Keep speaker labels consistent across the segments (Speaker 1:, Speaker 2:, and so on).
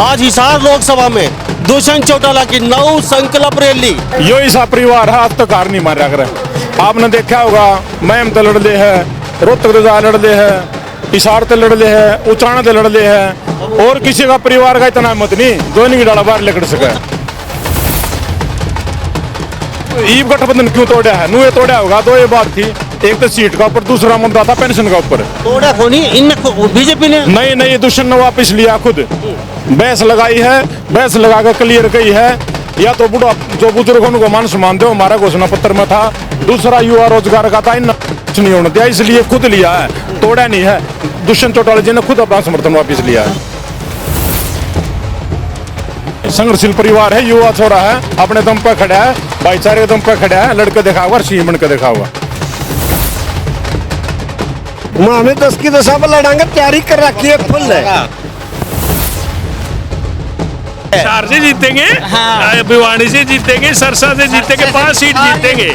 Speaker 1: आज हिसार लोकसभा में दुष्यंत चौटाला की नौ संकल्प रैली।
Speaker 2: यो ऐसा परिवार है आज तक हार नहीं मारा करे। आपने देखा होगा मैम तो लड़ ले है, रोहतक तो लड़ ले है, हिसार तो लड़ ले है, उचाना तो लड़ ले है, और किसी का परिवार का इतना हिम्मत नहीं जो नहीं डाला बाहर लेकर सके। ईब गठबंधन क्यों तोड़ा है? नुए तोड़ा होगा दो ये बात थी, एक तो सीट का ऊपर, दूसरा मुद्दा था पेंशन का ऊपर।
Speaker 1: तोड़ा को नहीं इन बीजेपी ने
Speaker 2: नहीं दुष्यंत ने वापिस लिया, खुद बहस लगाई है, बहस लगाकर क्लियर की है। या तो बुढ़ा जो बुजुर्गों को मान सम्मान दो, हमारा घोषणा पत्र में था। दूसरा युवा रोजगार का था, इन कुछ नहीं होने दिया, इसलिए खुद लिया है, तोड़ा नहीं है। दुष्यंत चौटाला जी ने खुद अपना समर्थन वापिस लिया है। संघर्षशील परिवार है, युवा छोरा है, अपने दम पर खड़ा है, भाईचारे के दम पर खड़ा है, लड़के देखा हुआ, सिंह बन के देखा हुआ।
Speaker 3: हमें 10 की दशा पर लड़ांगे, तैयारी कर रखी है फुल है।
Speaker 4: हिसार से जीतेंगे, भिवानी से जीतेंगे, सरसा से जीतेंगे, 5 सीट जीतेंगे।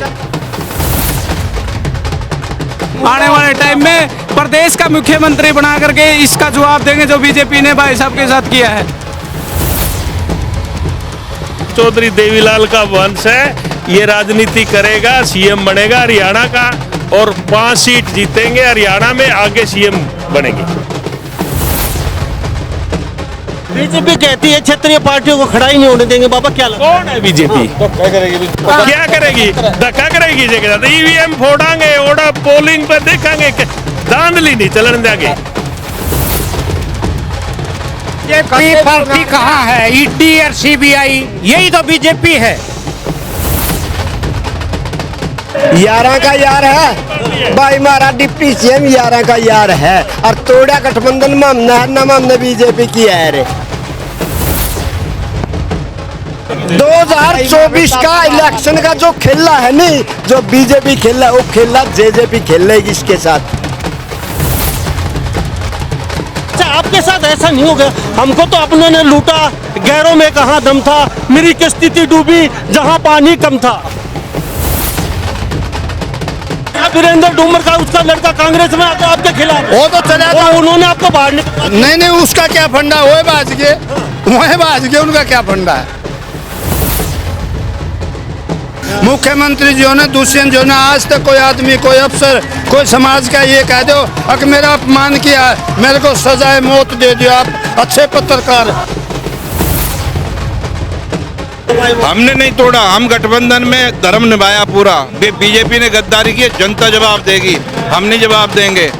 Speaker 5: आने वाले टाइम में प्रदेश का मुख्यमंत्री बना करके इसका जवाब देंगे जो बीजेपी ने भाई साहब के साथ किया है।
Speaker 4: चौधरी देवीलाल का वंश है, ये राजनीति करेगा, सीएम बनेगा हरियाणा का, और 5 सीट जीतेंगे हरियाणा में, आगे सीएम बनेंगे।
Speaker 1: बीजेपी कहती है क्षेत्रीय पार्टियों को खड़ा ही नहीं होने देंगे। बाबा क्या लगता है?
Speaker 4: कौन है बीजेपी? क्या करेगी? धक्का करेगी जगह, ईवीएम फोड़ांगे, ओड़ा पोलिंग पर देखेंगे, धांधली नहीं चलन देंगे।
Speaker 6: ये पार्टी कहाँ है? ईडी और सीबीआई, यही तो बीजेपी है।
Speaker 3: 11 का यार है भाई, हमारा डिप्टी सीएम 11 का यार है, और तोड़ा गठबंधन में हमने बीजेपी की है रे। 2024 का इलेक्शन का जो खेला है नहीं, जो बीजेपी खेला, वो खेला जेजेपी खेलेगी इसके साथ।
Speaker 1: आपके साथ ऐसा नहीं होगा? हमको तो अपनों ने लूटा, गैरों में कहाँ दम था, मेरी किस्ती डूबी जहाँ पानी कम था। वीरेंद्र डूमर का उसका लड़का कांग्रेस में आता आपके खिलाफ,
Speaker 3: वो तो चला था,
Speaker 1: उन्होंने आपको बाहर निकाला।
Speaker 3: नहीं उसका क्या फंडा, वो बाज गए, उनका क्या फंडा है? मुख्यमंत्री जी ने, दुष्यंत जी ने, आज तक कोई आदमी, कोई अफसर, कोई समाज का ये कह दो अगर मेरा अपमान किया, मेरे को सजाए मौत दे दियो, आप अच्छे पत्रकार।
Speaker 7: हमने नहीं तोड़ा, हम गठबंधन में धर्म निभाया पूरा। बीजेपी ने गद्दारी की, जनता जवाब देगी, हम नहीं जवाब देंगे।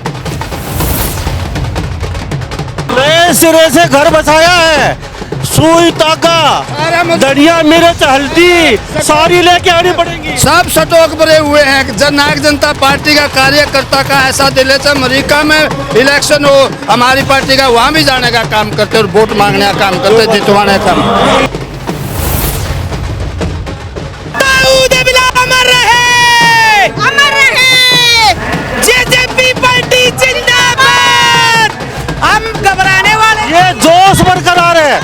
Speaker 1: नए सिरे से घर बसाया है, सुई ताका दरिया मिर्च हल्दी सारी लेके आनी पड़ेगी।
Speaker 3: सब सटोक भरे हुए हैं। जननायक जनता पार्टी का कार्यकर्ता का ऐसा दिल है, अमेरिका में इलेक्शन हो, हमारी पार्टी का वहाँ भी जाने का काम करते और वोट मांगने का काम करते, जितवाने का।
Speaker 6: अमर रहे जेजेपी पार्टी जिंदाबाद। हम घबराने वाले,
Speaker 1: ये जोश बरकरार है।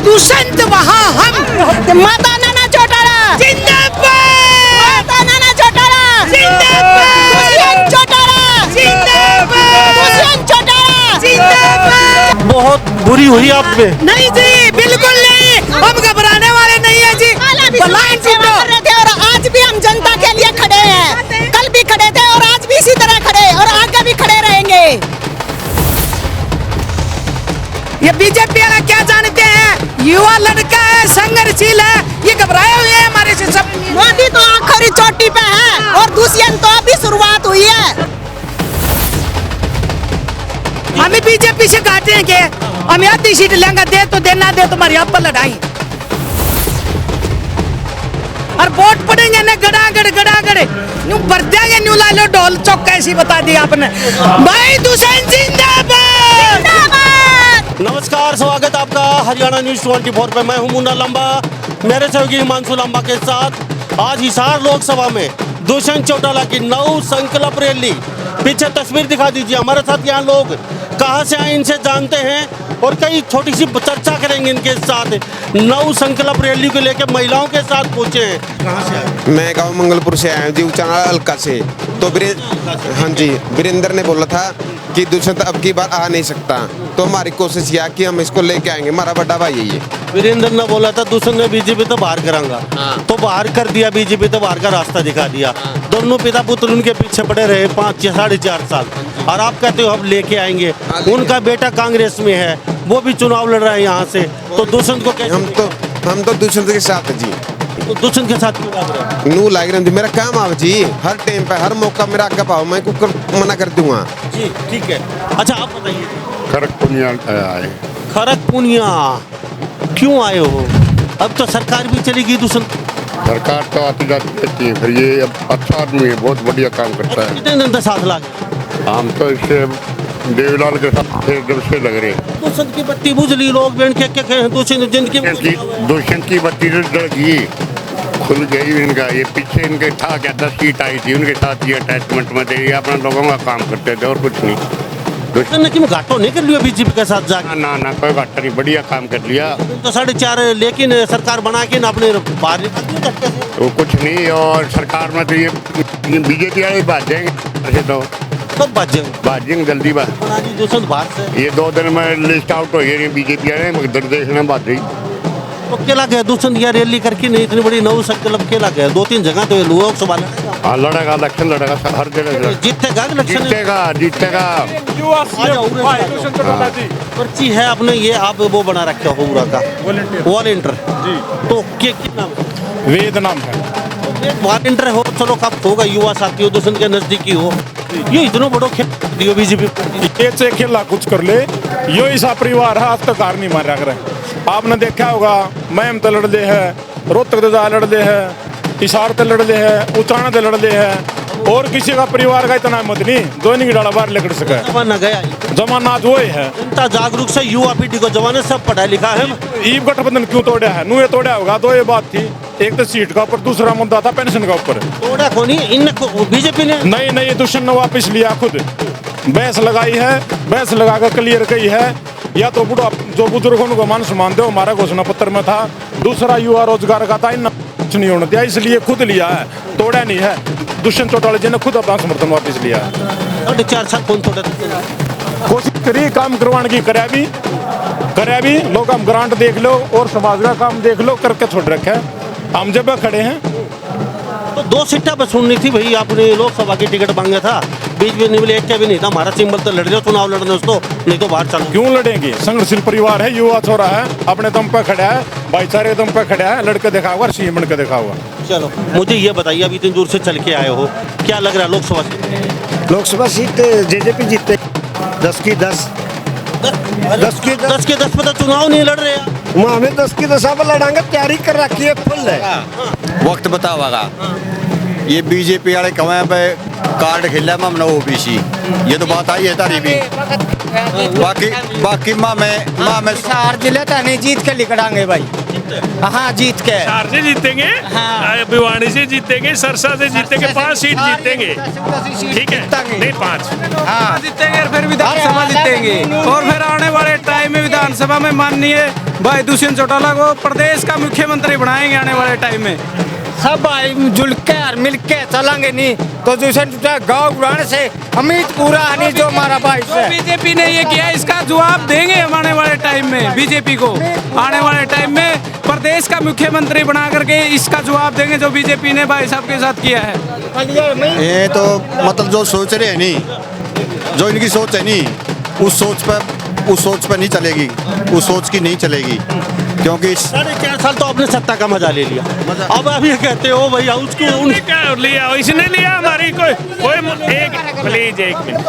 Speaker 6: दुष्यंत वहाँ हम, माता नाना चौटाला जिंदाबाद, माता नाना चौटाला जिंदाबाद, दुष्यंत चौटाला जिंदाबाद, दुष्यंत चौटाला जिंदाबाद।
Speaker 1: बहुत बुरी हुई आप पे।
Speaker 6: नहीं जी, बिल्कुल नहीं, हम घबराने वाले नहीं है जी। लाइन सेवा कर रहे थे और आज भी हम जनता के लिए खड़े हैं, कल भी खड़े थे और आज भी इसी तरह खड़े और आगे भी खड़े रहेंगे। ये बीजेपी वाला क्या जानते हैं? युवा लड़का है, संघर्षशील है, ये घबराए हुए हैं हमारे से सब। मोदी तो आखिरी चोटी पे है और दुष्यंत तो अभी शुरुआत हुई है। हमें बीजेपी से कहते हैं कि हम आधी सीट लेंगे, दे तो देना, दे तुम्हारी आप पर लड़ाई, और वोट पड़ेंगे न गड़ागड़ न्यू भर देंगे, न्यू ला लो ढोल चौक, कैसी बता दी आपने भाई। दुष्यंत जिंदाबाद।
Speaker 1: नमस्कार, स्वागत आपका हरियाणा न्यूज 24 पे। मैं हूं मुन्ना लंबा, मेरे सहयोगी हिमांशु लंबा के साथ। आज हिसार लोकसभा में दुष्यंत चौटाला की 9 संकल्प रैली। पीछे तस्वीर दिखा दीजिए। हमारे साथ यहाँ लोग कहाँ से आए इनसे जानते हैं और कई छोटी सी चर्चा करेंगे इनके साथ। 9 संकल्प रैली को लेकर महिलाओं के साथ पहुंचे हैं। कहाँ से आए?
Speaker 8: मैं गांव मंगलपुर से आया हूँ जी, उचाना हल्का से। तो हाँ जी, वीरेंद्र ने बोला था कि दुष्यंत अब की बार आ नहीं सकता, तो हमारी कोशिश किया कि हम इसको लेके आएंगे। हमारा बड़ा भाई है ये।
Speaker 1: वीरेंद्र ने बोला था दुष्यंत ने बीजेपी तो बाहर करांगा, तो बाहर कर दिया बीजेपी, तो बाहर का रास्ता दिखा दिया। दोनों पिता पुत्र उनके पीछे पड़े रहे 5-4.5 साल, और आप कहते हो हम लेके आएंगे। उनका बेटा कांग्रेस में है, वो भी चुनाव लड़ रहा है यहाँ से, तो दुष्यंत को कैसे?
Speaker 8: हम तो दुष्यंत के साथ है जी।
Speaker 1: तो दुष्यंत के साथ क्यों लग रहे हैं?
Speaker 8: नू लाग रही मेरा काम आओ जी, हर टाइम पे हर मौका मेरा आगे पाओ, मैं कुकर मना कर दूंगा
Speaker 1: जी ठीक है। अच्छा आप बताइए,
Speaker 2: खड़गपुनिया आए।
Speaker 1: खड़गपुनिया क्यों आए हो? अब तो सरकार भी चलेगी दुष्यंत।
Speaker 2: सरकार तो आती जाती रहती है, फिर ये अब अच्छा आदमी है, बहुत बढ़िया काम करता है।
Speaker 1: कितने दिन तक साथ लागे?
Speaker 2: हम तो इससे देवीलाल के साथ फिर जब से लग रहे हैं।
Speaker 1: दुष्यंत की बत्ती बुझली, लोग बैठ के दुष्यंत जिंदगी
Speaker 2: दुष्यंत की बत्ती तो जल गई, खुल गई इनका। ये पीछे इनके था क्या 10 सीट आई थी, उनके साथ ये अटैचमेंट में थे, ये अपने लोगों का काम करते थे और कुछ नहीं।
Speaker 1: दुष्यंत ने क्यों घाटो नहीं कर लिया बीजेपी के साथ जाके?
Speaker 2: ना कोई घाटा नहीं, बढ़िया काम कर लिया।
Speaker 1: तो 4.5 लेकिन सरकार बना के ना अपने बाहर निकल दिए झटके से।
Speaker 2: तो कुछ नहीं, और सरकार में तो ये बीजेपी वाले भाग जाएंगे, ऐसे तो
Speaker 1: कब
Speaker 2: भाग जाएंगे जल्दी बात।
Speaker 1: दुष्यंत बाहर से
Speaker 2: ये 2 दिन में लिस्ट आउट हो गई बीजेपी वाले, मगर देखना बात रही।
Speaker 1: तो केला गया दुष्यंत या रैली करके नहीं, इतनी बड़ी नौ संकल्प केला गया 2-3 जगह तो ये लोकसभा लड़ेगा।
Speaker 2: हाँ लड़ेगा, इलेक्शन लड़ेगा, हर जगह
Speaker 1: जीतेगा इलेक्शन,
Speaker 2: जीतेगा।
Speaker 1: पर्ची है अपने, ये आप वो बना रखे हो पूरा का वॉलेंटियर। तो क्या नाम है?
Speaker 2: वेद नाम है।
Speaker 1: वॉलेंटियर हो, चलो कब होगा, युवा साथी हो, दुष्यंत के नजदीकी हो, ये इतना बड़ो खेल दियो बीजेपी।
Speaker 2: ये से खेला कुछ कर ले, यो ऐसा परिवार है, आज तक हार नहीं मार रहा। आपने देखा होगा, मैम तो लड़ दे है, रोहतक तो जा लड़ दे है, हिसार तो लड़ दे है, उतराना तो लड़ दे है, और किसी का परिवार का इतना मत नहीं दोनों की डाला बाहर लेकर सके।
Speaker 1: जमाना गया,
Speaker 2: जमाना आज वो है।
Speaker 1: जनता जागरूक से युवा पीढ़ी को जमाने सब पढ़ा लिखा है।
Speaker 2: ईब गठबंधन क्यों तोड़ा है? नू ये तोड़ा होगा, 2 ये बात थी, एक तो सीट का ऊपर, दूसरा मुद्दा था पेंशन का ऊपर।
Speaker 1: तोड़ा को नहीं, इन बीजेपी ने
Speaker 2: नहीं दुष्यंत ने वापस लिया, खुद बहस लगाई है, बहस लगाकर क्लियर की है। या तो बुढ़ा जो बुजुर्गों को मान सम्मान दो, हमारा घोषणा पत्र में था। दूसरा युवा रोजगार का था, इन कुछ नहीं होना दिया, इसलिए खुद लिया है, तोड़ा नहीं है। दुष्यंत चौटाला जी ने खुद अपना समर्थन वापस लिया है।
Speaker 1: 4.5 साल कौन तोड़ा?
Speaker 2: कोशिश करी काम करवाने की, कराया भी लोग, हम ग्रांट देख लो और समाज का काम देख लो, करके छोड़ रखे। हम जब खड़े हैं
Speaker 1: तो 2 सीटें पर सुननी थी भाई, आपने लोकसभा की टिकट मांगा था, बीच में निकले एक भी नहीं था। हमारा सिंबल तो लड़ जाओ, चुनाव लड़ने दोस्तों, नहीं तो बाहर चलो।
Speaker 2: क्यों लड़ेंगे? संघर्षशील परिवार है, युवा छोरा है, अपने दम पे खड़ा है, भाईचारे दम पे खड़ा है, लड़के देखा हुआ, सीएम बन के देखा हुआ।
Speaker 1: चलो मुझे ये बताइए, अभी इतनी दूर से चल के आए हो, क्या लग रहा है Lok Sabha seat?
Speaker 9: Lok Sabha seat JJP जीते 10 की 10
Speaker 1: पे तो चुनाव नहीं लड़ रहे हैं।
Speaker 9: हमें 10 की 10 लड़ांगे, तैयारी कर रखी है फुल है।
Speaker 10: वक्त बतावागा, ये बीजेपी वाले कमाए पे कार्ड खेला मैं अपना ओबीसी, ये तो बात आई है तारी भी। बाकी माँ में
Speaker 6: सार जिले तो नहीं जीत के निकलांगे भाई। हाँ जीत के
Speaker 4: सार से जीतेंगे, भिवानी से जीतेंगे, सरसा से जीतेंगे, 5 सीट जीतेंगे, ठीक है? नहीं 5
Speaker 5: जीतेंगे, फिर विधानसभा जीतेंगे, और फिर आने वाले टाइम में विधानसभा में माननीय भाई दुष्यंत चौटाला को प्रदेश का मुख्यमंत्री बनाएंगे आने वाले टाइम में।
Speaker 6: सब भाई जुल के और मिल के चलेंगे, नहीं तो दुष्यंत गाँव गुड़ाने से अमित पूरा नहीं जो हमारा भाई से।
Speaker 5: बीजेपी ने ये किया, इसका जवाब देंगे हम आने वाले टाइम में बीजेपी को। आने वाले टाइम में प्रदेश का मुख्यमंत्री बना करके इसका जवाब देंगे जो बीजेपी ने भाई साहब के साथ किया है।
Speaker 10: ये तो मतलब जो सोच रहे हैं नहीं, जो इनकी सोच है नहीं, उस सोच पर नहीं चलेगी, उस सोच की नहीं चलेगी, क्योंकि
Speaker 1: 4.5 साल तो आपने सत्ता का मजा ले लिया। अब आप ये कहते हो भैया उसको
Speaker 4: लिया, इसने लिया हमारी कोई एक प्लीज 1 मिनट,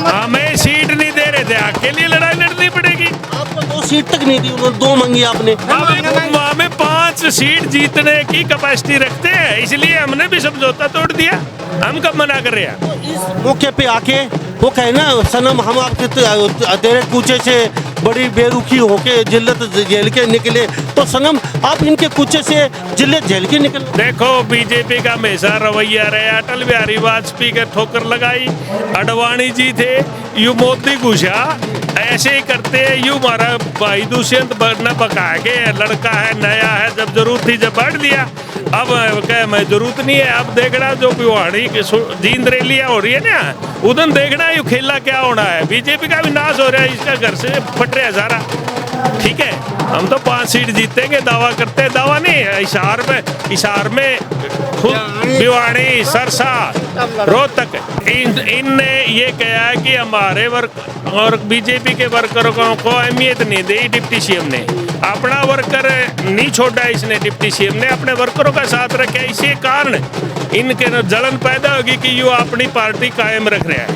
Speaker 4: हमें सीट नहीं दे रहे थे, आपके लिए लड़ाई लड़नी पड़ेगी।
Speaker 1: आपको 2 सीट तक नहीं दी, उन्होंने 2 मांगी आपने।
Speaker 4: हमें 5 सीट जीतने की कैपेसिटी रखते हैं, इसलिए हमने भी समझौता तोड़ दिया। हम कब मना कर रहे हैं?
Speaker 1: इस मौके पे आके वो कहे ना, सनम हम आपके तेरे कूचे से बड़ी बेरुखी होके जिल्लत झेल के निकले, तो सनम आप इनके कूचे से जिल्लत झेल के निकल।
Speaker 4: देखो बीजेपी का हमेशा रवैया रहा, अटल बिहारी वाजपेयी के ठोकर लगाई, अडवाणी जी थे, यू मोदी घुसा, ऐसे ही करते हैं। यू हमारा भाई दुष्यंत न पका के लड़का है, नया है, जब जरूरत थी जब बढ़ दिया। अब क्या मैं जरूरत नहीं है। अब देखना जो भिवाड़ी की जींद रैलियां हो रही है ना, उधर देखना ये खेला क्या होना है। बीजेपी का भी नाश हो रहा है, इसका घर से फट रहा है सारा। ठीक है, हम तो 5 सीट जीतेंगे दावा करते हैं, दावा नहीं। हिसार में खुद भिवाड़ी, सरसा, रोहतक, इनने ये कहा है कि हमारे वर्क और बीजेपी के वर्करों को अहमियत नहीं दी। डिप्टी सीएम ने अपना वर्कर नहीं छोड़ा, इसने डिप्टी सीएम ने अपने वर्करों का साथ रखा। इसी कारण इनके जलन पैदा होगी कि ये अपनी पार्टी कायम रख रहा है।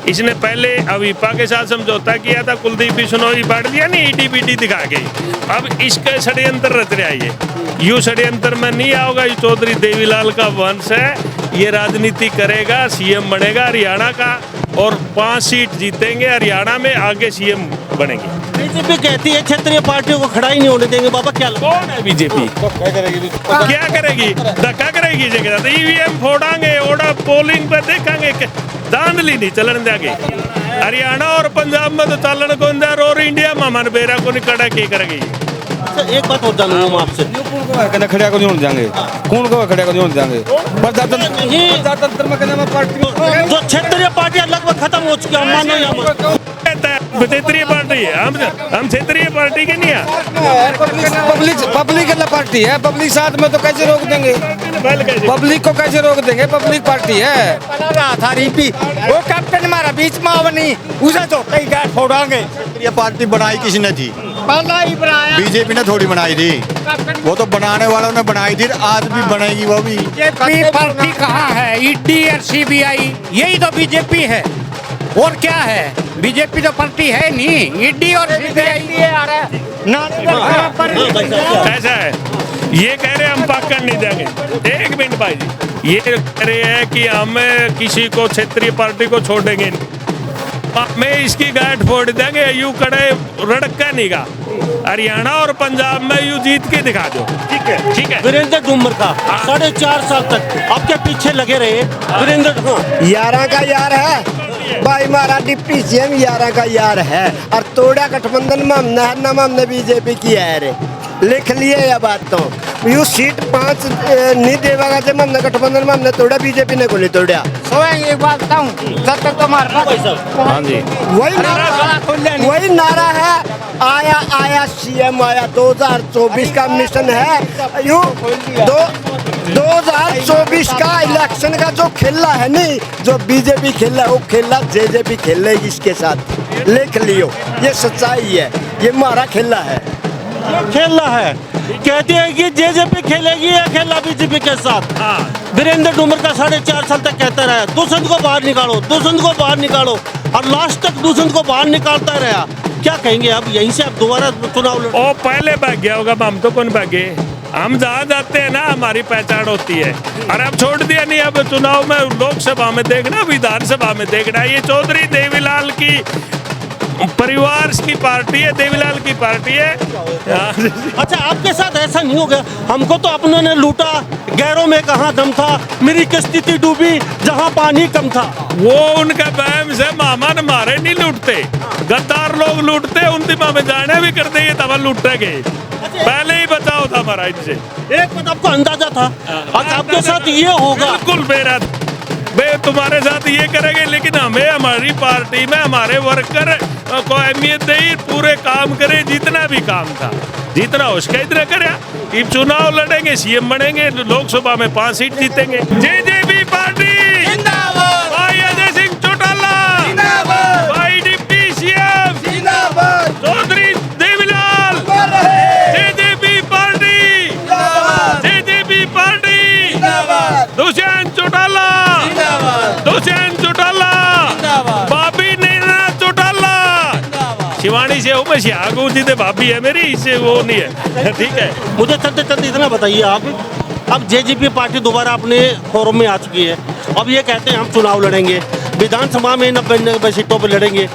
Speaker 4: इसने पहले अवीपा के साथ समझौता किया था, कुलदीप बिश्नोई बांट दिया नहीं, ईडी दिखा के। अब इसका षड्यंत्र रच रहा है ये। यू षड्यंत्र में नहीं आओगा। ये चौधरी देवीलाल का वंश है, ये राजनीति करेगा, सीएम बनेगा हरियाणा का, और 5 सीट जीतेंगे हरियाणा में, आगे सीएम बनेंगे।
Speaker 1: बीजेपी कहती है क्षेत्रीय पार्टियों को खड़ा ही नहीं होने देंगे। बाबा क्या
Speaker 4: कौन है बीजेपी? क्या करेगी? धक्का करेगी जगह। ईवीएम फोड़ांगे, ओडा पोलिंग पे देखेंगे, धांधली नहीं चलन देंगे। हरियाणा और पंजाब में तो चलन को अंदर, और इंडिया में मन बेरा को नहीं कड़ा की करेगी।
Speaker 1: एक बात और जानूंगा मैं आपसे,
Speaker 3: खड़िया को जोड़ देंगे, कौन को खड़िया को जोड़ देंगे?
Speaker 1: प्रजातंत्र में जो क्षेत्रीय पार्टियां लगभग खत्म हो चुकी है, मानो या मत।
Speaker 4: क्षेत्रीय पार्टी है, हम क्षेत्रीय पार्टी के नहीं है।
Speaker 9: पब्लिक पार्टी है, पब्लिक साथ में तो कैसे रोक देंगे? पब्लिक को कैसे रोक देंगे? पब्लिक पार्टी है। वो कैप्टन हमारा बीच में नहीं, उसे तो कई गांठ फोड़ांगे।
Speaker 10: ये पार्टी बनाई किसने थी? बीजेपी ने थोड़ी बनाई थी, वो तो बनाने वालों ने बनाई थी, आज भी बनेगी वो भी।
Speaker 9: पार्टी कहाँ है? ईडी और सीबीआई, यही तो बीजेपी है। और क्या है? बीजेपी तो पार्टी है नहीं, ईडी और सीबीआई।
Speaker 4: ऐसा है, ये कह रहे हम पाकड़ नहीं देंगे। एक मिनट भाई जी, ये कह रहे हैं कि हम किसी को क्षेत्रीय पार्टी को छोड़ेंगे नहीं, मैं इसकी गांठ फोड़ देंगे। यू कड़े रड़का नहीं गा, हरियाणा और पंजाब में यू जीत के दिखा दो। ठीक है, ठीक है।
Speaker 1: वीरेंद्र डूमर का 4.5 साल तक आपके पीछे लगे रहे वीरेंद्र।
Speaker 9: यारा का यार है भाई, हमारा डिप्टी सीएम यारा का यार है। और तोड़ा गठबंधन में हमने बीजेपी की है रे, लिख लिए यह बात। तो यू सीट 5 नहीं देगा जब हमने गठबंधन में हमने तोड़ा, बीजेपी ने को नहीं तोड़ा। एक बात बताऊं, सत्तर तो मारना।
Speaker 4: हाँ जी,
Speaker 9: वही नारा है, आया आया सीएम आया। 2024 का मिशन है। यू 2024 का इलेक्शन का जो खेला है नहीं, जो बीजेपी खेला वो खेला जेजेपी खेलेगी इसके साथ। लिख लियो, ये सच्चाई है, ये हमारा खेला है।
Speaker 1: खेला है, कहती है कि जेजेपी खेलेगी या खेला बीजेपी के साथ। वीरेंद्र डूमर का 4.5 साल तक कहता रहा दुष्यंत को बाहर निकालो, दुष्यंत को बाहर निकालो, और लास्ट तक दुष्यंत को बाहर निकालता रहा। क्या कहेंगे अब यहीं से अब दोबारा चुनाव लड़?
Speaker 4: ओ पहले भाग गया होगा, हम तो कौन भागे? हम जहाँ जाते हैं ना हमारी पहचान होती है। और अब छोड़ दिया नहीं, अब चुनाव में लोकसभा में देखना, विधानसभा में देखना। ये चौधरी देवीलाल की परिवार की पार्टी है, देवीलाल की पार्टी है।
Speaker 1: अच्छा, आपके साथ ऐसा नहीं हो गया? हमको तो अपनों ने लूटा, गैरों में कहाँ दम था, मेरी किस्ती थी डूबी जहाँ पानी कम था।
Speaker 4: वो उनका वहम से मामा ने मारे नहीं लूटते, गद्दार लोग लूटते, उनकी मामे जाने भी कर देंगे तब लूटेंगे। पहले ही बचाओ था हमारा इनसे।
Speaker 1: एक बात आपको अंदाजा था आज आपके साथ ये होगा?
Speaker 4: बिल्कुल मेरा बे तुम्हारे साथ ये करेंगे, लेकिन हमें हमारी पार्टी में हमारे वर्कर को अहमियत दे, पूरे काम करे, जितना भी काम था, जितना उसका इतना करे। चुनाव लड़ेंगे, सीएम बनेंगे, लोकसभा में 5 सीट जीतेंगे। जेजेपी पार्टी जिंदाबाद, भाई अजय सिंह चौटाला जिंदाबाद, भाई डिप्टी सीएम जिंदाबाद, चौधरी देवीलाल, जेजेपी पार्टी जिंदाबाद, जेजेपी पार्टी जिंदाबाद, दुष्यंत चौटाला दुष्यंत चौटाला, भाभी नैना चौटाला। शिवानी से हो, मैं शियागू जी थे, भाभी है मेरी, इससे वो नहीं है। ठीक है,
Speaker 1: मुझे चलते चलते इतना बताइए आप, अब जेजेपी पार्टी दोबारा अपने फोरम में आ चुकी है। अब ये कहते हैं हम चुनाव लड़ेंगे, विधानसभा में 90 सीटों पर लड़ेंगे।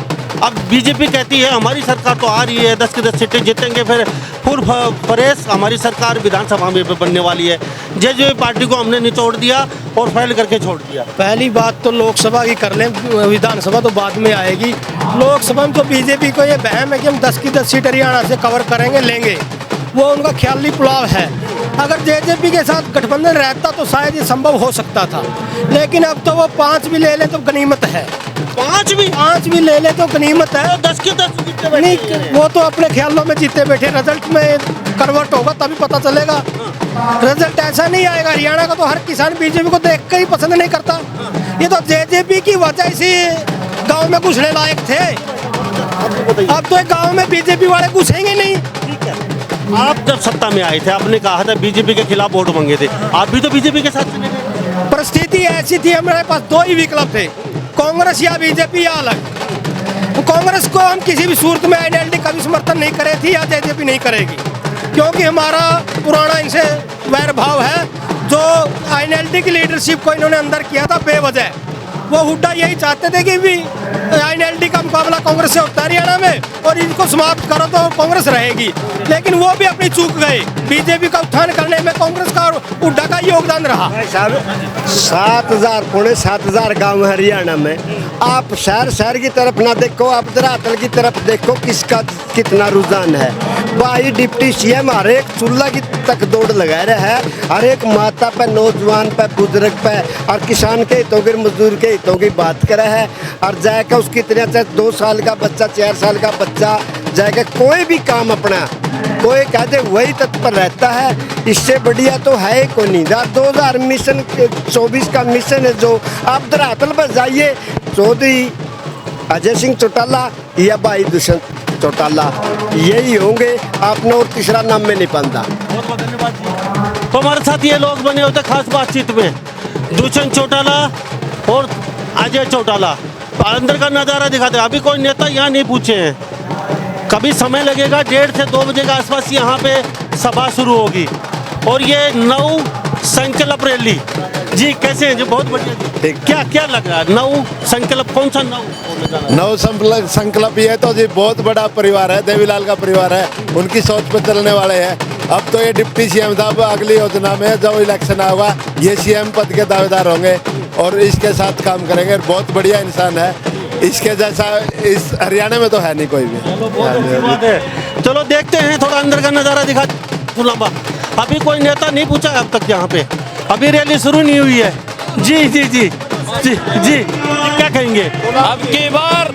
Speaker 1: अब बीजेपी कहती है हमारी सरकार तो आ रही है, 10 की 10 सीटें जीतेंगे, फिर फुल फ्रेश हमारी सरकार विधानसभा में बनने वाली है। जेजेपी पार्टी को हमने निचोड़ दिया और फैल करके छोड़ दिया।
Speaker 9: पहली बात तो लोकसभा की कर लें, विधानसभा तो बाद में आएगी। लोकसभा में तो बीजेपी को ये वहम है कि हम 10 की 10 सीट हरियाणा से कवर करेंगे, लेंगे। वो उनका ख्याली पुलाव है। अगर जेजेपी के साथ गठबंधन रहता तो शायद ये संभव हो सकता था, लेकिन अब तो वो 5 भी ले ले तो गनीमत है।
Speaker 1: 5
Speaker 9: भी ले ले तो गनीमत है।
Speaker 1: 10 के 10 जीतते बैठे
Speaker 9: नहीं,
Speaker 1: हैं।
Speaker 9: वो तो अपने ख्यालों में जीते बैठे, रिजल्ट में कन्वर्ट होगा तभी पता चलेगा। रिजल्ट ऐसा नहीं आएगा। हरियाणा का तो हर किसान बीजेपी को देख कर ही पसंद नहीं करता। ये तो जेजेपी की वजह से गांव में घुसने लायक थे। अब तो गांव में बीजेपी वाले घुसेंगे नहीं।
Speaker 1: आप जब सत्ता में आए थे आपने कहा था बीजेपी के खिलाफ वोट मांगे थे, आप भी तो बीजेपी के साथ चले गए।
Speaker 9: परिस्थिति ऐसी थी, हमारे पास 2 ही विकल्प थे, कांग्रेस या बीजेपी या अलग। तो कांग्रेस को हम किसी भी सूरत में आइडेंटिटी कभी समर्थन नहीं करे थी या जेजेपी नहीं करेगी, क्योंकि हमारा पुराना इनसे वैर भाव है। जो आइडेंटिटी की लीडरशिप को इन्होंने अंदर किया था बेवजह, वो हुड्डा यही चाहते थे कि भी आइडेंटिटी का मुकाबला कांग्रेस से होता है हरियाणा में और इनको समाप्त करो तो कांग्रेस रहेगी, लेकिन वो भी अपनी चूक गए। बीजेपी का उत्थान करने में कांग्रेस का और हुड्डा का योगदान रहा।
Speaker 11: 7,000 पौने 7,000 गांव है हरियाणा में। आप शहर की तरफ ना देखो, आप धरातल की तरफ देखो, किसका कितना रुझान है। भाई डिप्टी सीएम हर एक चूल्हा की तक दौड़ लगा रहा है, हर एक माता पे, नौजवान पे, बुजुर्ग पे और किसान के हितों के, मजदूर के हितों की बात करे है। और जाकर उसकी तरह से 2 साल का बच्चा, 4 साल का बच्चा जाकर कोई भी काम अपना कोई कहते वही तत्पर रहता है। इससे बढ़िया तो है ही कोई नहीं। 2000 मिशन 24 का मिशन है जो आप धरातल पर जाइए, चौधरी अजय सिंह चौटाला या भाई दुष्यंत चौटाला यही होंगे, आपने और तीसरा नाम में नहीं पाता।
Speaker 1: बहुत बहुत धन्यवाद जी। तो हमारे साथ ये लोग बने होते खास बातचीत में, दुष्यंत चौटाला और अजय चौटाला। अंदर का नज़ारा दिखाते हैं। अभी कोई नेता यहाँ नहीं पूछे हैं, कभी समय लगेगा। 1:30 से 2 बजे के आसपास यहाँ पे सभा शुरू होगी और ये 9 संकल्प रैली। जी कैसे हैं जी? बहुत बढ़िया जी। क्या लग रहा है? 9 संकल्प, कौन सा
Speaker 12: 9 संकल्प? ये तो जी बहुत बड़ा परिवार है, देवीलाल का परिवार है, उनकी सोच पर चलने वाले हैं। अब तो ये डिप्टी सीएम साहब अगली योजना में जब इलेक्शन आएगा ये सीएम पद के दावेदार होंगे और इसके साथ काम करेंगे। बहुत बढ़िया इंसान है, इसके जैसा इस हरियाणा में तो है नहीं कोई भी।
Speaker 1: चलो देखते हैं, थोड़ा अंदर का नज़ारा दिखा। लंबा अभी कोई नेता नहीं पूछा है अब तक यहाँ पे, अभी रैली शुरू नहीं हुई है। जी जी जी जी जी क्या कहेंगे?
Speaker 13: अब की बार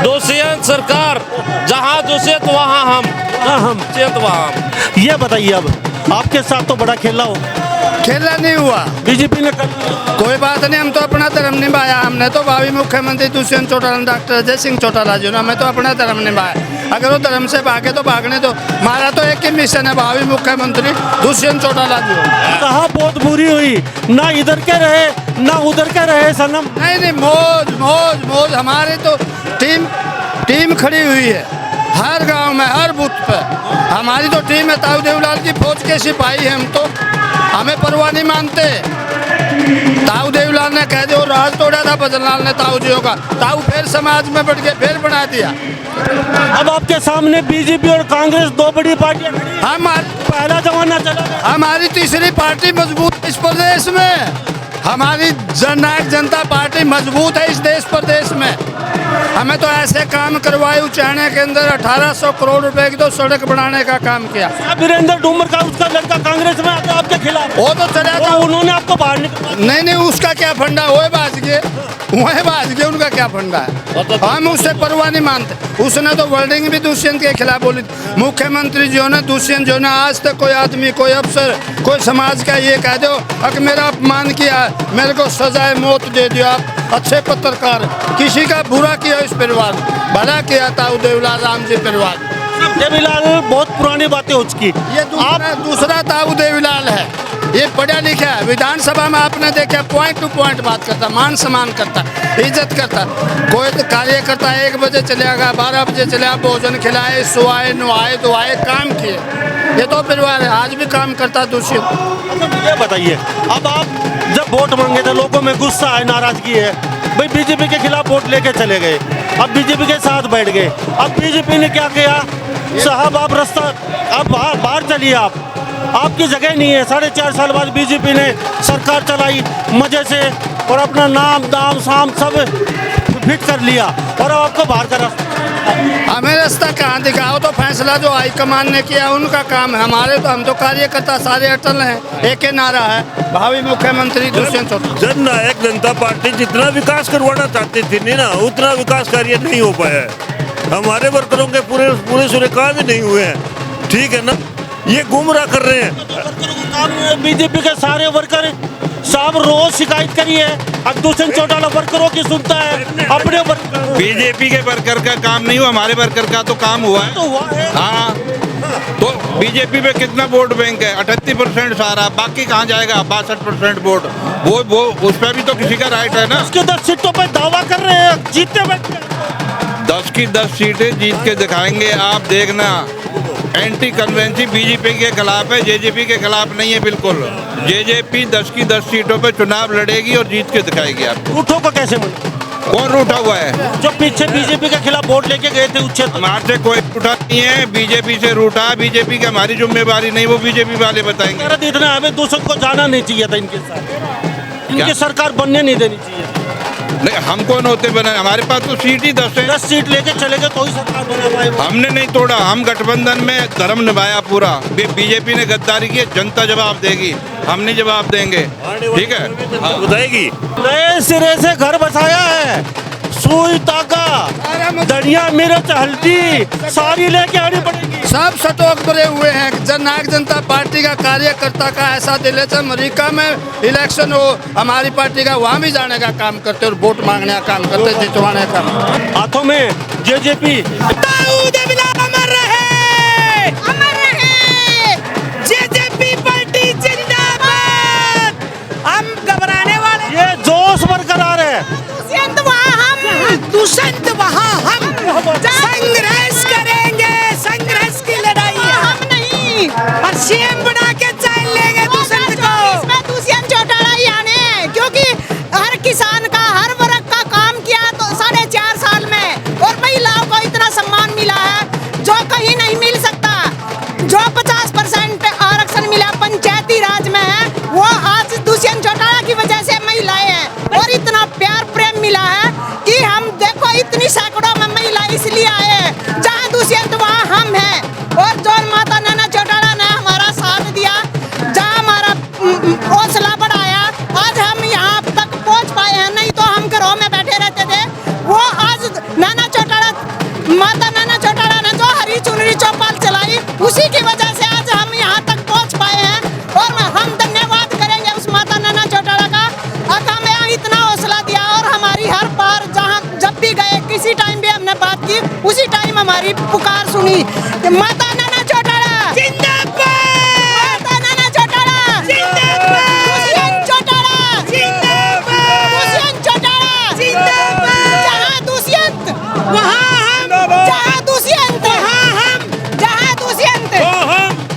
Speaker 13: दुष्यंत सरकार, जहाँ दुष्यंत वहाँ हम चेत वहाँ हम।
Speaker 1: ये बताइए, अब आपके साथ तो बड़ा खेला हो।
Speaker 3: खेला नहीं हुआ,
Speaker 1: बीजेपी ने कर
Speaker 3: कोई बात नहीं, हम तो अपना धर्म निभाया। हमने तो भावी मुख्यमंत्री दुष्यंत चौटाला, डॉक्टर अजय सिंह चौटाला जी ने, हमें तो अपना धर्म निभाया। अगर वो धर्म से भागे तो भागने दो। हमारा तो एक ही मिशन है, भावी मुख्यमंत्री दुष्यंत चौटाला जी।
Speaker 1: कहा बहुत बुरी हुई, ना इधर के रहे ना उधर के रहे सनम।
Speaker 3: नहीं, मौज मौज मौज। हमारी तो टीम खड़ी हुई है हर गांव में, हर बूथ पे हमारी तो टीम है। ताऊ देवलाल की फौज के सिपाही हैं हम तो, हमें परवाह नहीं मानते। ताऊ देवलाल ने कह दिया, राज तोड़ा था बदनलाल ने ताऊ जी का, ताऊ फिर समाज में बढ़ गए, फिर बना दिया।
Speaker 1: अब आपके सामने बीजेपी और कांग्रेस 2 बड़ी पार्टियां। पहला जमाना चला,
Speaker 3: हमारी तीसरी पार्टी मजबूत इस प्रदेश में। हमारी जननायक जनता पार्टी मजबूत है इस देश प्रदेश में। हमें तो ऐसे काम करवाए, उचाने के अंदर 1800 करोड़ रुपए की तो सड़क बनाने का काम किया।
Speaker 1: वीरेंद्र डूमर का उसका लड़का कांग्रेस में आता आपके खिलाफ,
Speaker 3: वो तो चला था,
Speaker 1: उन्होंने आपको बाहर निकाला।
Speaker 3: नहीं, उसका क्या फंडा, वही बाज गए, उनका क्या फंडा है। हम उससे परवाह नहीं मानते। उसने तो वर्डिंग भी दुष्यंत के खिलाफ बोली। मुख्यमंत्री जी ने, दुष्यंत जी ने आज तक कोई आदमी, कोई अफसर, कोई समाज का ये कह दो अगर मेरा अपमान किया, मेरे को सजाए मौत दे दियो। आप अच्छे पत्रकार, किसी का बुरा किया इस परिवार, भला किया ताऊ देवलाल राम जी परिवार।
Speaker 1: देवीलाल बहुत पुरानी बातें हो चुकी।
Speaker 3: ये दूसरा ताऊ देवीलाल है, ये पढ़ा लिखा है। विधानसभा में आपने देखा पॉइंट टू पॉइंट बात करता, मान सम्मान करता, इज्जत करता। कोई तो कार्यकर्ता 1 बजे चलेगा, 12 बजे चलेगा, भोजन खिलाए, सुआए, नुआए, दुआए, काम किए। ये तो परिवार है, आज भी काम करता दुष्यंत।
Speaker 1: ये बताइए, अब आप जब वोट मांगे थे लोगों में गुस्सा है, नाराजगी है, भाई बीजेपी के खिलाफ वोट लेके चले गए, अब बीजेपी के साथ बैठ गए। अब बीजेपी ने क्या किया? साहब आप रास्ता, अब बाहर चलिए, आपकी जगह नहीं है। 4.5 साल बाद बीजेपी ने सरकार चलाई मजे से और अपना नाम दाम शाम सब फिट कर लिया और अब आपको बाहर का रास्ता
Speaker 3: हमें रास्ता कहाँ दिखाओ, तो फैसला जो हाईकमान ने किया उनका काम है। हमारे तो हम तो कार्यकर्ता सारे अटल हैं। एक ही नारा है, भावी मुख्यमंत्री दुष्यंत चौटाला।
Speaker 14: जननायक जनता पार्टी जितना विकास करवाना चाहती थी नहीं ना, उतना विकास कार्य नहीं हो पाया है। हमारे वर्करों के पूरे सूर्य काम ही नहीं हुए हैं, ठीक है ना। ये गुमराह कर रहे हैं।
Speaker 1: बीजेपी के सारे वर्कर साहब रोज शिकायत करी है, अब दुष्यंत चौटाला वर्करों की सुनता है अपने
Speaker 7: बीजेपी के वर्कर का काम नहीं हुआ, हमारे वर्कर का तो काम हुआ है।
Speaker 1: तो हुआ है।
Speaker 7: हाँ, तो बीजेपी पे कितना वोट बैंक है? 38% सारा, बाकी कहाँ जाएगा? 62% वोट, वो उस पर भी तो किसी का राइट है ना।
Speaker 1: उसके 10 सीटों पे दावा कर रहे हैं, जीतते बैठे
Speaker 7: 10 की 10 सीटें जीत के दिखाएंगे, आप देखना। एंटी कन्वेंसी बीजेपी के खिलाफ है, जेजेपी के खिलाफ नहीं है बिल्कुल। जेजेपी 10 की 10 सीटों पे चुनाव लड़ेगी और जीत के दिखाएगी आपको।
Speaker 1: रूठों को कैसे मिले?
Speaker 7: कौन रूठा हुआ है?
Speaker 1: जो पीछे बीजेपी के खिलाफ वोट लेके गए थे उच्चतम।
Speaker 7: हमारे से कोई रूठा नहीं है, बीजेपी से रूठा। बीजेपी की हमारी जिम्मेवारी नहीं, वो बीजेपी वाले बताएंगे।
Speaker 1: इतना हमें दूसरों को जाना नहीं चाहिए था इनके साथ, इनकी सरकार बनने नहीं देनी चाहिए।
Speaker 7: नहीं, हम कौन होते बने? हमारे पास तो सीट ही 10 है।
Speaker 1: 10 सीट लेके चले गए तो ही सरकार बना पाए।
Speaker 7: हमने नहीं तोड़ा, हम गठबंधन में धर्म निभाया पूरा। बीजेपी ने गद्दारी की, जनता जवाब देगी, हम नहीं जवाब देंगे, ठीक है।
Speaker 14: बताएगी
Speaker 1: नए सिरे से घर बसाया है, सुई ताका धनिया मिर्च हल्दी सारी लेके आनी पड़ेगी।
Speaker 3: सब स्टॉक भरे हुए हैं। जननायक जनता पार्टी का कार्यकर्ता का ऐसा दिल है, अमेरिका में इलेक्शन हो हमारी पार्टी का, वहाँ भी जाने का काम करते और वोट मांगने का काम करते, जितवाने का।
Speaker 1: हाथों में जेजेपी
Speaker 6: अमर रहे, अमर रहे, जेजेपी पार्टी जिंदाबाद। हम घबराने वाले,
Speaker 1: ये जोश बरकरार है।
Speaker 6: दुष्यंत वहाँ हम, दुष्यंत वहाँ हम, संघर्ष करेंगे, संघर्ष की लड़ाई हम नहीं, और सीएम बना के चल लेंगे दुष्यंत को। इसमें दुष्यंत चौटाला ही आने हैं, क्योंकि हर किसान का, हर वर्ग का काम किया तो 4.5 साल में, और महिलाओं को इतना सम्मान मिला है जो कहीं नहीं मिल सकता। जो 50% आरक्षण मिला पंचायती राज में है, वो आज दुष्यंत चौटाला की वजह से महिलाएं हैं। और इतना प्यार प्रेम मिला है कि हम देखो इतनी सैकड़ों में महिला इसलिए आए हैं, जहाँ दुष्यंत वहाँ हम हैं। और जो माता नैना चौटाला ने हमारा साथ दिया, जहाँ हमारा हौसला बढ़ाया, आज हम यहाँ तक पहुँच पाए हैं। नहीं तो हम घरों में बैठे रहते थे। वो आज नैना चौटाला, माता नैना चौटाला ने जो हरी चुनरी चौपाल चलाई, उसी की वजह से आज हम यहाँ तक पहुँच पाए हैं। और हम धन्यवाद करेंगे उस माता नैना चौटाला का, हमें इतना हौसला दिया। और हमारी हर बार जहाँ जब भी गए, किसी टाइम भी हमने बात की, उसी टाइम हमारी पुकार सुनी। माता नैना चौटाला जिंदाबाद, माता नैना चौटाला जिंदाबाद, दुष्यंत चौटाला जिंदाबाद, दुष्यंत चौटाला जिंदाबाद। जहाँ दुष्यंत वहाँ हम, जहाँ दुष्यंत वहाँ हम, जहाँ दुष्यंत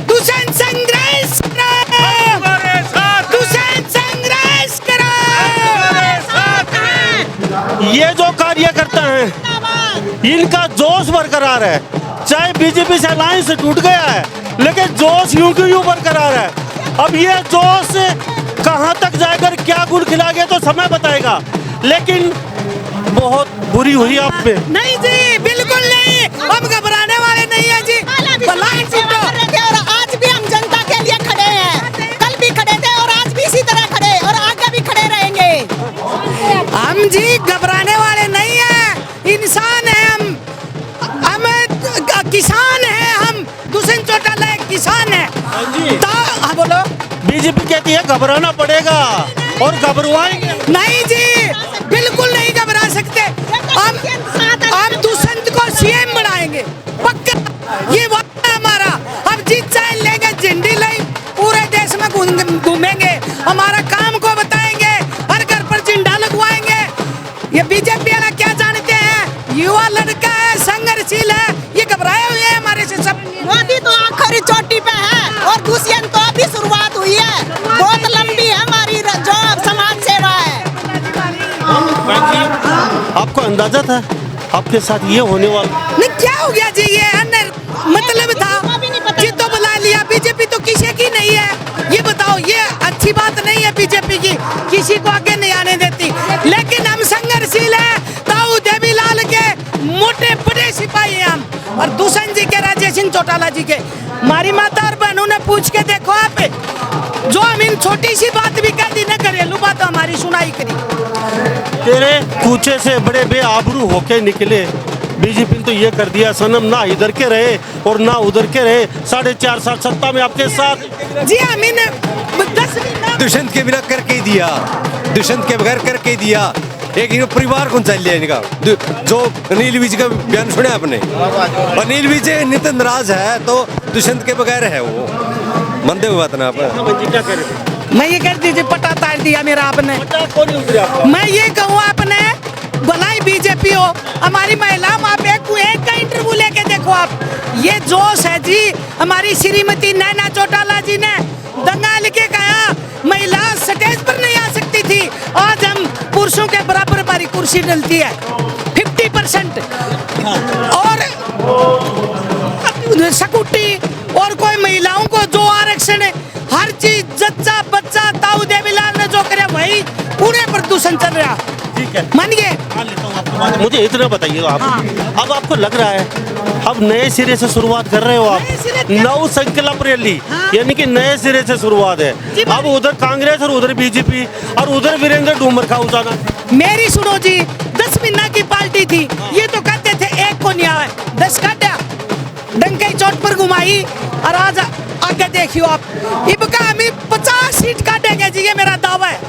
Speaker 6: दुष्यंत संघर्ष करो, दुष्यंत संघर्ष करो।
Speaker 1: ये जो कार्यकर्ता हैं, इनका जोश बरकरार है। चाहे बीजेपी से अलायंस टूट गया है, लेकिन जोश यूं की यूं बरकरार है। अब ये जोश कहां तक जाएगा, क्या गुल खिलाएगा तो समय बताएगा। लेकिन बहुत बुरी हुई आप पे।
Speaker 6: नहीं जी, बिल्कुल नहीं, हम घबराने वाले नहीं है जी। और आज भी हम जनता के लिए खड़े हैं, कल भी खड़े थे और आज भी इसी तरह खड़े और आगे भी खड़े रहेंगे। हम जी घबराने वाले नहीं है, इंसान है हम किसान है हम। दुष्यंत चौटाला एक किसान है। हाँ बोलो।
Speaker 1: बीजेपी कहती है घबराना पड़ेगा और घबराएंगे
Speaker 6: नहीं जी, बिल्कुल नहीं घबरा सकते। हम दुष्यंत को सीएम बनाएंगे पक्का, ये वादा है हमारा। हम जीत चाहे लेंगे, झंडी लाई पूरे देश में घूमेंगे, हमारा काम को बताएंगे, हर घर पर झंडा लगवाएंगे। ये बीजेपी वाला क्या जानते हैं, युवा लड़का है, संघर्षशील है, ये घबराए हुए हैं हमारे से सब। मोदी तो आखिरी चोटी पे है और दुष्यंत तो अभी शुरुआत हुई है, बहुत लंबी है हमारी जो समाज सेवा है।
Speaker 1: आपको अंदाजा था आपके साथ ये होने वाला?
Speaker 6: नहीं, क्या हो गया जी, ये मतलब था जी, तो बुला लिया। बीजेपी तो किसी की नहीं है, ये बताओ, ये अच्छी बात नहीं है बीजेपी की, किसी को आगे नहीं आने देती। लेकिन हम संघर्षशील है, ताऊ देवीलाल के मोटे बड़े सिपाही और दुष्यंत जी के, राजेश सिंह चौटाला जी के। हमारी माता और बहनों ने पूछ के देखो आप, जो हम इन छोटी सी बात भी कह दी ना, घरेलू बात हमारी सुनाई करी।
Speaker 1: तेरे कूचे से बड़े बेआबरू होके निकले, बीजेपी ने तो ये कर दिया सनम, ना इधर के रहे और ना उधर के रहे, 4.5 साल सत्ता में आपके साथ।
Speaker 6: जी हम इन 10
Speaker 15: दुष्यंत के बिना करके ही दिया, दुष्यंत के बगैर करके ही दिया। एक इनको परिवार कौन चल लिया इनका, जो अनिल विज का बयान सुने आपने, अनिल विज नितिन नाराज है तो दुष्यंत के बगैर है वो, मंदे हुए बात ना आप।
Speaker 1: क्या कह रहे थे?
Speaker 6: मैं ये कह दीजिए, पटा तार दिया मेरा आपने। मैं ये कहूँ आपने, भलाई बीजेपी हो, हमारी महिला, आप एक का इंटरव्यू लेके देखो आप, ये जोश है जी। हमारी श्रीमती नैना चौटाला जी ने दंगा लिखे कहा महिला स्टेज पर नहीं आ सकती थी, आज हम पुरुषों के बराबर हमारी कुर्सी डलती है 50%। और स्कूटी और कोई महिलाओं को जो आरक्षण है, हर चीज जच्चा बच्चा ताऊ देवीलाल ने जो करे वही पूरे प्रदूषण चल रहा।
Speaker 1: ठीक है,
Speaker 6: मान गए।
Speaker 1: मुझे इतना बताइए आप, अब आपको लग रहा है अब नए सिरे से शुरुआत कर रहे हो आप, नव संकल्प रैली, यानी कि नए सिरे से शुरुआत है। अब उधर कांग्रेस और उधर बीजेपी और उधर वीरेंद्र डूमर का उजाना।
Speaker 6: मेरी सुनो जी, 10 महीना की पार्टी थी, ये तो कहते थे एक को नहीं आए, 10 काटा, डंके चोट पर घुमाई, और आज आगे देखियो आप, इबका हमें 50 सीट काटेंगे जी, ये मेरा दावा है।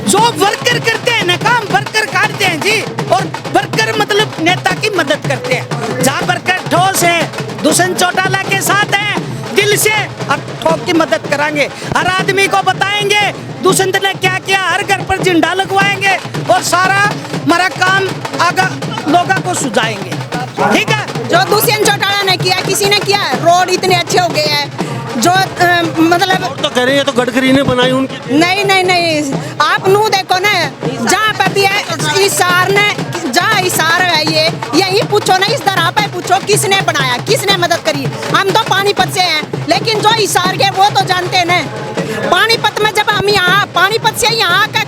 Speaker 6: जो वर्कर करते हैं ना काम, वर्कर काटते हैं जी, और वर्कर मतलब नेता की मदद करते हैं। जहाँ वर्कर ठोस है, दुष्यंत चौटाला के साथ है, दिल से अब ठोक की मदद कराएंगे, हर आदमी को बताएंगे दुष्यंत ने क्या किया, हर घर पर झंडा लगवाएंगे और सारा हमारा काम आगे लोगों को सुझाएंगे। ठीक है,
Speaker 16: जो दुष्यंत चौटाला ने किया, किसी ने किया, रोड इतने अच्छे हो गए हैं, जो मतलब
Speaker 1: तो कह रहे हैं तो गडकरी ने बनाई उनकी।
Speaker 16: नहीं, आप नू देखो ना, जहाँ पे भी है इसार ने, जहाँ इसार है ये, यही पूछो ना, इस तरह पे पूछो किसने बनाया, किसने मदद करी। हम तो पानीपत से हैं, लेकिन जो इसार के वो तो जानते हैं ना, पानीपत में जब हम यहाँ पानीपत से यहाँ का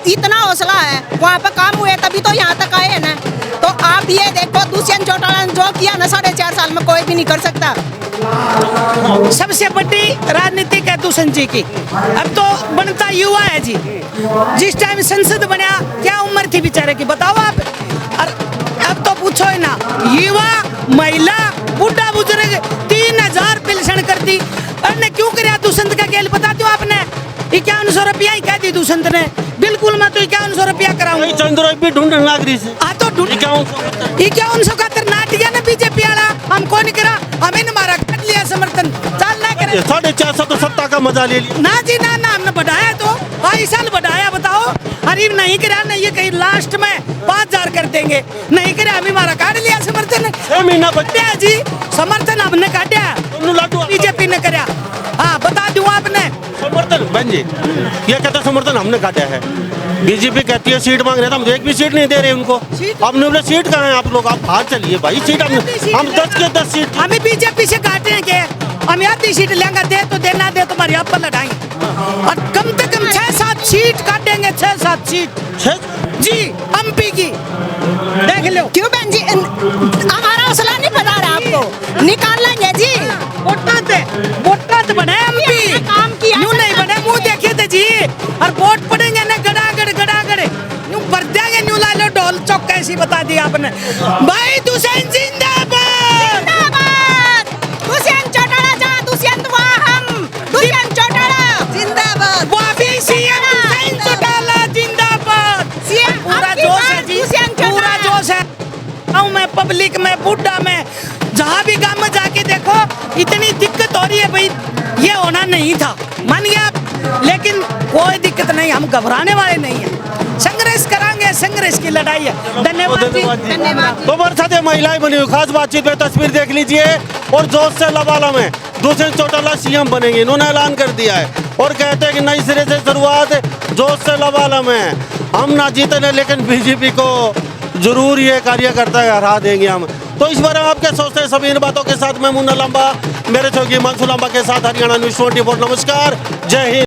Speaker 16: इतना हौसला है, वहाँ पे काम हुए तभी तो यहाँ तक आए ना। तो आप ये देखो, दुष्यंत चौटाला ने जो किया ना 4.5 साल में कोई भी नहीं कर सकता।
Speaker 6: सबसे बड़ी राजनीति है दुष्यंत जी की। अब तो बनता युवा है जी, जिस टाइम संसद बना क्या उम्र थी बेचारे की, बताओ आप। और अब तो पूछो ही ना, युवा, महिला, बुढ़ा बुजुर्ग 3000 पेंशन कर दी। अरे क्यों कराया दुष्यंत का खेल, बता दो आपने। 5100 रुपया ही कह दी दुष्यंत ने, बिल्कुल मैं तो 5100 रुपया कराऊंगा।
Speaker 1: चंद्र भी ढूंढने लग रही है।
Speaker 6: हाँ तो ढूंढ 5100 का नाटिया ना बीजेपी वाला, हमको नहीं करा, हमें हमारा कट लिया समर्थन, चाल ना करे।
Speaker 1: 450 तो सत्ता का मजा ले लिया।
Speaker 6: ना जी ना, हमने बढ़ाया तो 2 साल बढ़ाया, बताओ। अरे नहीं करा ना, ये कहीं लास्ट में 5000 कर देंगे, नहीं करा, हमें हमारा काट लिया समर्थन।
Speaker 1: 6 महीना बचते
Speaker 6: हैं जी, समर्थन हमने काटा, बीजेपी ने करा। हाँ बता दूं आपने
Speaker 1: समर्थन बहन जी, ये कहते समर्थन हमने काटा है, बीजेपी कहती है सीट मांग रहे थे, हम एक भी सीट नहीं दे रहे उनको। हमने बोले सीट कहाँ है आप लोग, आप बाहर चलिए भाई, सीट हम 10 के 10 सीट
Speaker 6: हमें बीजेपी से काटे हैं के, हम आधी सीट लेंगे, दे तो देना, दे तुम्हारी आप पर लड़ाएंगे, और कम से कम 6-7 सीट काटेंगे, 6-7 सीट जी एमपी की, देख लो।
Speaker 16: क्यों बहन जी, हमारा हौसला नहीं बता रहा आपको, निकाल लेंगे जी।
Speaker 6: वोट बने एमपी,
Speaker 16: काम किया
Speaker 6: यूं नहीं बने, मुंह देखे थे जी, और वोट पड़ेंगे ना गड़ागड़ यूं भर देंगे, न्यू ला लो ढोल चौक, कैसी बता दी आपने भाई। दुष्यंत जिंदाबाद,
Speaker 16: दुष्यंत चौटाला जहाँ दुष्यंत वहाँ हम, दुष्यंत चौटाला जिंदाबाद,
Speaker 6: वापी सीएम दुष्यंत चौटाला जिंदाबाद। पूरा जोश है जी, पूरा जोश है, गाँव में, पब्लिक में, बुड्ढा में, जहाँ भी गाँव में जाके देखो, इतनी दिक्कत हो रही है भाई, ये होना नहीं था, मान गया आप, लेकिन कोई दिक्कत नहीं, हम घबराने वाले नहीं है, संघर्ष कराएंगे, संघर्ष की लड़ाई है। धन्यवाद जी, धन्यवाद।
Speaker 1: तो बरसाते महिलाएं बनी हुई खास बातचीत में तस्वीर देख लीजिए, और जोश से लबाला में दुष्यंत चौटाला सीएम बनेंगे, इन्होंने ऐलान कर दिया है, और कहते हैं कि नई सिरे से शुरुआत, जोश से लबाला में, हम ना जीते लेकिन बीजेपी को जरूर ये कार्यकर्ता हरा देंगे हम। तो इस बारे में आप क्या सोचते हैं, सभी इन बातों के साथ मैं मुन्ना लंबा, मेरे सहयोगी हिमांशु लंबा के साथ हरियाणा न्यूज़ 24। नमस्कार, जय हिंद।